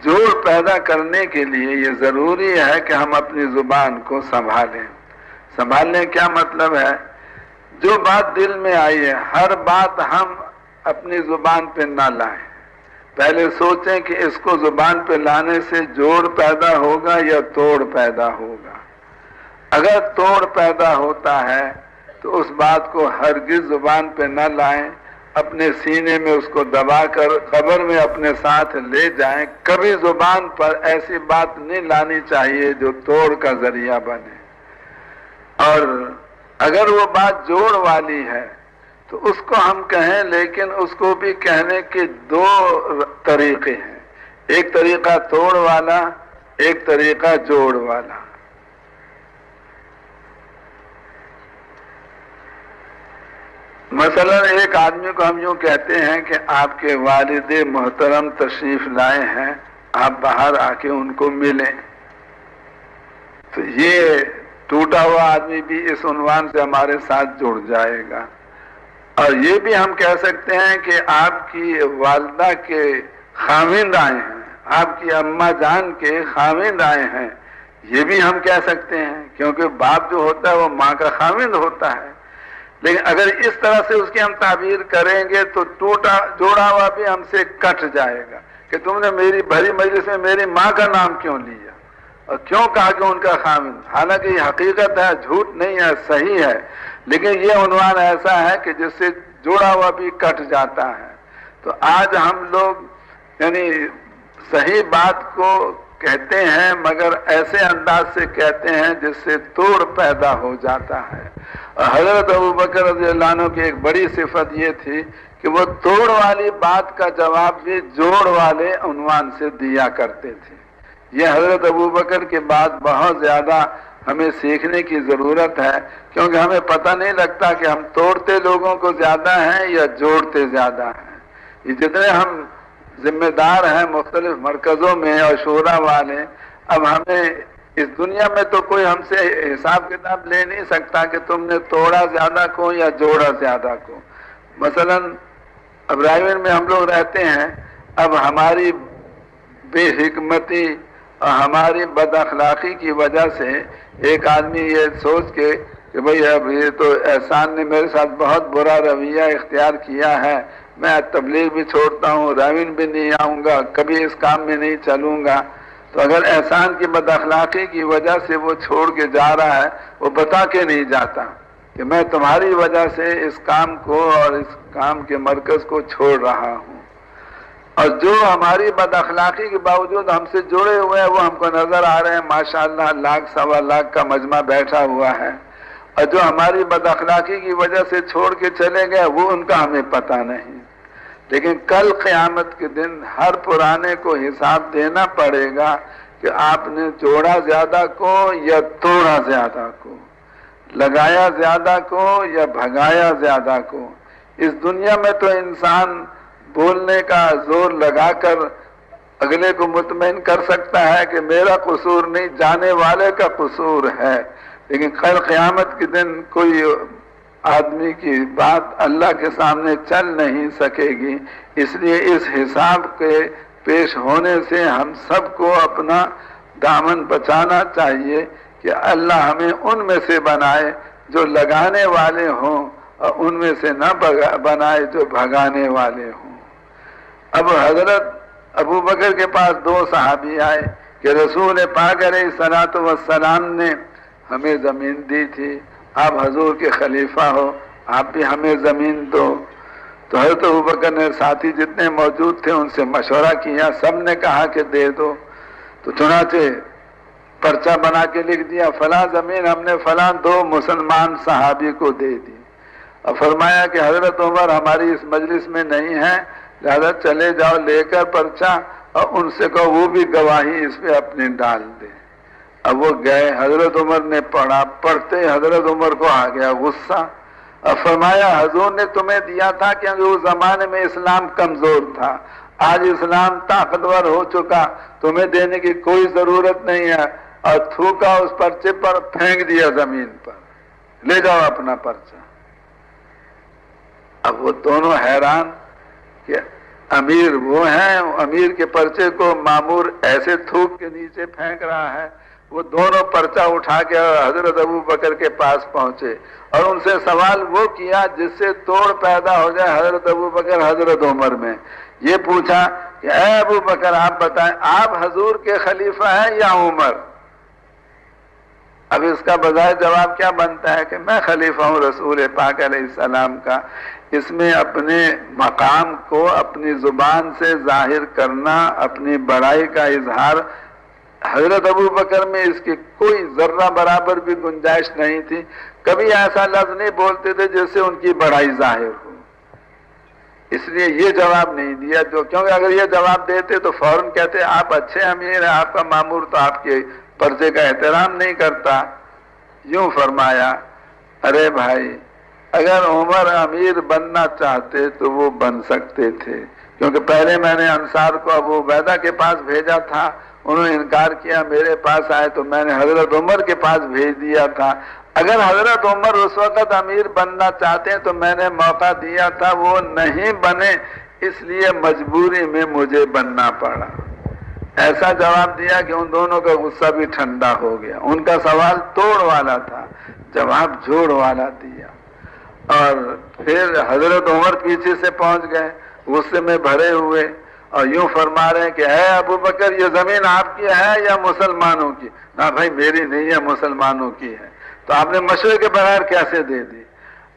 جوڑ پیدا کرنے کے لیے یہ ضروری ہے کہ ہم اپنی زبان کو سنبھالیں. سنبھالنے کیا مطلب ہے؟ جو بات دل میں آئی ہے ہر بات ہم اپنی زبان پہ نہ لائیں. پہلے سوچیں کہ اس کو زبان پہ لانے سے جوڑ پیدا ہوگا یا توڑ پیدا ہوگا. اگر توڑ پیدا ہوتا ہے تو اس بات کو ہرگز زبان پہ نہ لائیں، اپنے سینے میں اس کو دبا کر قبر میں اپنے ساتھ لے جائیں. کبھی زبان پر ایسی بات نہیں لانی چاہیے جو توڑ کا ذریعہ بنے. اور اگر وہ بات جوڑ والی ہے تو اس کو ہم کہیں، لیکن اس کو بھی کہنے کے دو طریقے ہیں. ایک طریقہ توڑ والا، ایک طریقہ جوڑ والا. مثلا ایک آدمی کو ہم یوں کہتے ہیں کہ آپ کے والد محترم تشریف لائے ہیں، آپ باہر آ کے ان کو ملیں. تو یہ ٹوٹا ہوا آدمی بھی اس عنوان سے ہمارے ساتھ جڑ جائے گا. اور یہ بھی ہم کہہ سکتے ہیں کہ آپ کی والدہ کے خاوند آئے ہیں، آپ کی اماں جان کے خاوند آئے ہیں، یہ بھی ہم کہہ سکتے ہیں، کیونکہ باپ جو ہوتا ہے وہ ماں کا خاوند ہوتا ہے. لیکن اگر اس طرح سے اس کی ہم تعبیر کریں گے تو ٹوٹا جوڑا ہوا بھی ہم سے کٹ جائے گا کہ تم نے میری بھری مجلس میں میری ماں کا نام کیوں لیا اور کیوں کہا کہ ان کا خاوند. حالانکہ یہ حقیقت ہے، جھوٹ نہیں ہے، صحیح ہے، لیکن یہ عنوان ایسا ہے کہ جس سے جوڑا ہوا بھی کٹ جاتا ہے. تو آج ہم لوگ یعنی صحیح بات کو کہتے ہیں مگر ایسے انداز سے کہتے ہیں جس سے توڑ پیدا ہو جاتا ہے. حضرت ابوبکر رضی اللہ عنہ کی ایک بڑی صفت یہ تھی کہ وہ توڑ والی بات کا جواب بھی جوڑ والے عنوان سے دیا کرتے تھے. یہ حضرت ابوبکر کے بعد بہت زیادہ ہمیں سیکھنے کی ضرورت ہے، کیونکہ ہمیں پتہ نہیں لگتا کہ ہم توڑتے لوگوں کو زیادہ ہیں یا جوڑتے زیادہ ہیں. یہ جتنے ہم ذمہ دار ہیں مختلف مرکزوں میں اور شورا والے، اب ہمیں اس دنیا میں تو کوئی ہم سے حساب کتاب لے نہیں سکتا کہ تم نے توڑا زیادہ کو یا جوڑا زیادہ کو. مثلا اب رائے میں ہم لوگ رہتے ہیں، اب ہماری بے حکمتی اور ہماری بد اخلاقی کی وجہ سے ایک آدمی یہ سوچ کے کہ بھئی اب یہ تو احسان نے میرے ساتھ بہت برا رویہ اختیار کیا ہے، میں تبلیغ بھی چھوڑتا ہوں، رائے بھی نہیں آؤں گا، کبھی اس کام میں نہیں چلوں گا. تو اگر احسان کی بد اخلاقی کی وجہ سے وہ چھوڑ کے جا رہا ہے، وہ بتا کے نہیں جاتا کہ میں تمہاری وجہ سے اس کام کو اور اس کام کے مرکز کو چھوڑ رہا ہوں. اور جو ہماری بد اخلاقی کے باوجود ہم سے جڑے ہوئے ہیں وہ ہم کو نظر آ رہے ہیں، ماشاءاللہ لاکھ سوا لاکھ کا مجمع بیٹھا ہوا ہے، اور جو ہماری بد اخلاقی کی وجہ سے چھوڑ کے چلے گئے وہ ان کا ہمیں پتہ نہیں. لیکن کل قیامت کے دن ہر پرانے کو حساب دینا پڑے گا کہ آپ نے جوڑا زیادہ کو یا توڑا زیادہ کو، لگایا زیادہ کو یا بھگایا زیادہ کو. اس دنیا میں تو انسان بولنے کا زور لگا کر اگلے کو مطمئن کر سکتا ہے کہ میرا قصور نہیں، جانے والے کا قصور ہے. لیکن کل قیامت کے دن کوئی آدمی کی بات اللہ کے سامنے چل نہیں سکے گی. اس لیے اس حساب کے پیش ہونے سے ہم سب کو اپنا دامن بچانا چاہیے کہ اللہ ہمیں ان میں سے بنائے جو لگانے والے ہوں اور ان میں سے نہ بنائے جو بھگانے والے ہوں. اب حضرت ابوبکر کے پاس دو صحابی آئے کہ رسول پاک علیہ الصلوۃ والسلام نے ہمیں زمین دی تھی، آپ حضور کے خلیفہ ہو، آپ بھی ہمیں زمین دو. تو حضرت ابوبکر نے ساتھی جتنے موجود تھے ان سے مشورہ کیا، سب نے کہا کہ دے دو. تو چنانچہ پرچہ بنا کے لکھ دیا فلاں زمین ہم نے فلاں دو مسلمان صحابی کو دے دی. اور فرمایا کہ حضرت عمر ہماری اس مجلس میں نہیں ہے، لہذا چلے جاؤ لے کر پرچہ اور ان سے کہو وہ بھی گواہی اس پہ اپنی ڈال دے. اب وہ گئے، حضرت عمر نے پڑھا، پڑھتے حضرت عمر کو آ گیا غصہ اور فرمایا حضور نے تمہیں دیا تھا کیونکہ اس زمانے میں اسلام کمزور تھا، آج اسلام طاقتور ہو چکا، تمہیں دینے کی کوئی ضرورت نہیں ہے. اور تھوکا اس پرچے پر، پھینک دیا زمین پر، لے جاؤ اپنا پرچہ. اب وہ دونوں حیران کہ امیر وہ ہیں، امیر کے پرچے کو مامور ایسے تھوک کے نیچے پھینک رہا ہے۔ وہ دونوں پرچہ اٹھا کے حضرت ابو بکر کے پاس پہنچے اور ان سے سوال وہ کیا جس سے توڑ پیدا ہو جائے حضرت ابو بکر حضرت عمر میں۔ یہ پوچھا کہ اے ابو بکر آپ بتائیں آپ حضور کے خلیفہ ہیں یا عمر؟ اب اس کا بجائے جواب کیا بنتا ہے کہ میں خلیفہ ہوں رسول پاک علیہ السلام کا۔ اس میں اپنے مقام کو اپنی زبان سے ظاہر کرنا، اپنی بڑائی کا اظہار، حضرت ابو بکر میں اس کی کوئی ذرہ برابر بھی گنجائش نہیں تھی۔ کبھی ایسا لفظ نہیں بولتے تھے جس سے ان کی بڑائی ظاہر ہو، اس لیے یہ جواب نہیں دیا کیونکہ اگر یہ جواب دیتے تو فوراً کہتے آپ اچھے امیر ہیں، آپ کا مامور تو آپ کے پرچے کا احترام نہیں کرتا۔ یوں فرمایا ارے بھائی اگر عمر امیر بننا چاہتے تو وہ بن سکتے تھے، کیونکہ پہلے میں نے انصار کو ابو عبیدہ کے پاس بھیجا تھا، انہوں نے انکار کیا، میرے پاس آئے تو میں نے حضرت عمر کے پاس بھیج دیا تھا۔ اگر حضرت عمر اس وقت امیر بننا چاہتے ہیں تو میں نے موقع دیا تھا، وہ نہیں بنے، اس لیے مجبوری میں مجھے بننا پڑا۔ ایسا جواب دیا کہ ان دونوں کا غصہ بھی ٹھنڈا ہو گیا۔ ان کا سوال توڑ والا تھا، جواب جوڑ والا دیا۔ اور پھر حضرت عمر پیچھے سے پہنچ گئے غصے میں بھرے ہوئے اور یوں فرما رہے ہیں کہ اے ابو بکر یہ زمین آپ کی ہے یا مسلمانوں کی؟ نہ بھائی میری نہیں ہے، مسلمانوں کی ہے۔ تو آپ نے مشورے کے بغیر کیسے دے دی؟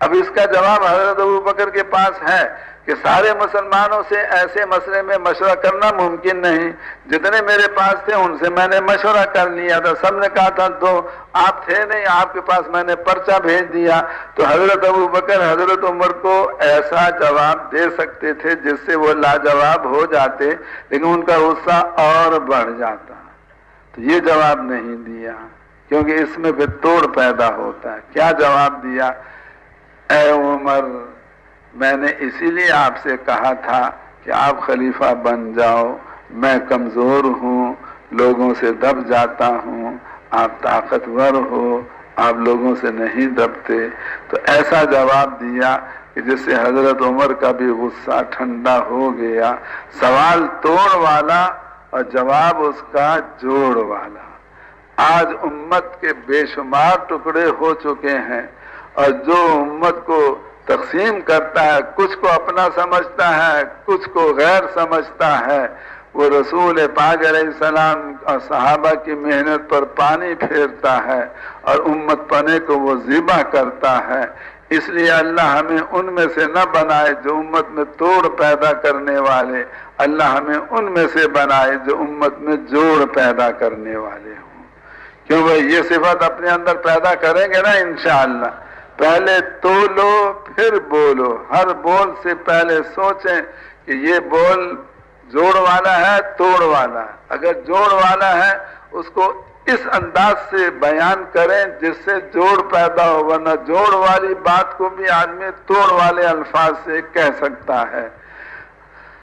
اب اس کا جواب حضرت ابو بکر کے پاس ہے کہ سارے مسلمانوں سے ایسے مسئلے میں مشورہ کرنا ممکن نہیں، جتنے میرے پاس تھے ان سے میں نے مشورہ کر لیا تھا، سب نے کہا تھا دو، آپ تھے نہیں، آپ کے پاس میں نے پرچہ بھیج دیا۔ تو حضرت ابو بکر حضرت عمر کو ایسا جواب دے سکتے تھے جس سے وہ لاجواب ہو جاتے، لیکن ان کا غصہ اور بڑھ جاتا، تو یہ جواب نہیں دیا کیونکہ اس میں پھر توڑ پیدا ہوتا ہے۔ کیا جواب دیا؟ اے عمر میں نے اسی لیے آپ سے کہا تھا کہ آپ خلیفہ بن جاؤ، میں کمزور ہوں، لوگوں سے دب جاتا ہوں، آپ طاقتور ہو، آپ لوگوں سے نہیں دبتے۔ تو ایسا جواب دیا کہ جس سے حضرت عمر کا بھی غصہ ٹھنڈا ہو گیا۔ سوال توڑ والا اور جواب اس کا جوڑ والا۔ آج امت کے بے شمار ٹکڑے ہو چکے ہیں اور جو امت کو تقسیم کرتا ہے، کچھ کو اپنا سمجھتا ہے، کچھ کو غیر سمجھتا ہے، وہ رسول پاک علیہ السلام اور صحابہ کی محنت پر پانی پھیرتا ہے اور امت پنے کو وہ ذبح کرتا ہے۔ اس لیے اللہ ہمیں ان میں سے نہ بنائے جو امت میں توڑ پیدا کرنے والے، اللہ ہمیں ان میں سے بنائے جو امت میں جوڑ پیدا کرنے والے ہوں۔ کیوں بھائی یہ صفت اپنے اندر پیدا کریں گے نا انشاءاللہ۔ پہلے تولو پھر بولو، ہر بول سے پہلے سوچیں کہ یہ بول جوڑ والا ہے توڑ والا ہے۔ اگر جوڑ والا ہے اس کو اس انداز سے بیان کریں جس سے جوڑ پیدا ہو، ورنہ جوڑ والی بات کو بھی آدمی توڑ والے الفاظ سے کہہ سکتا ہے۔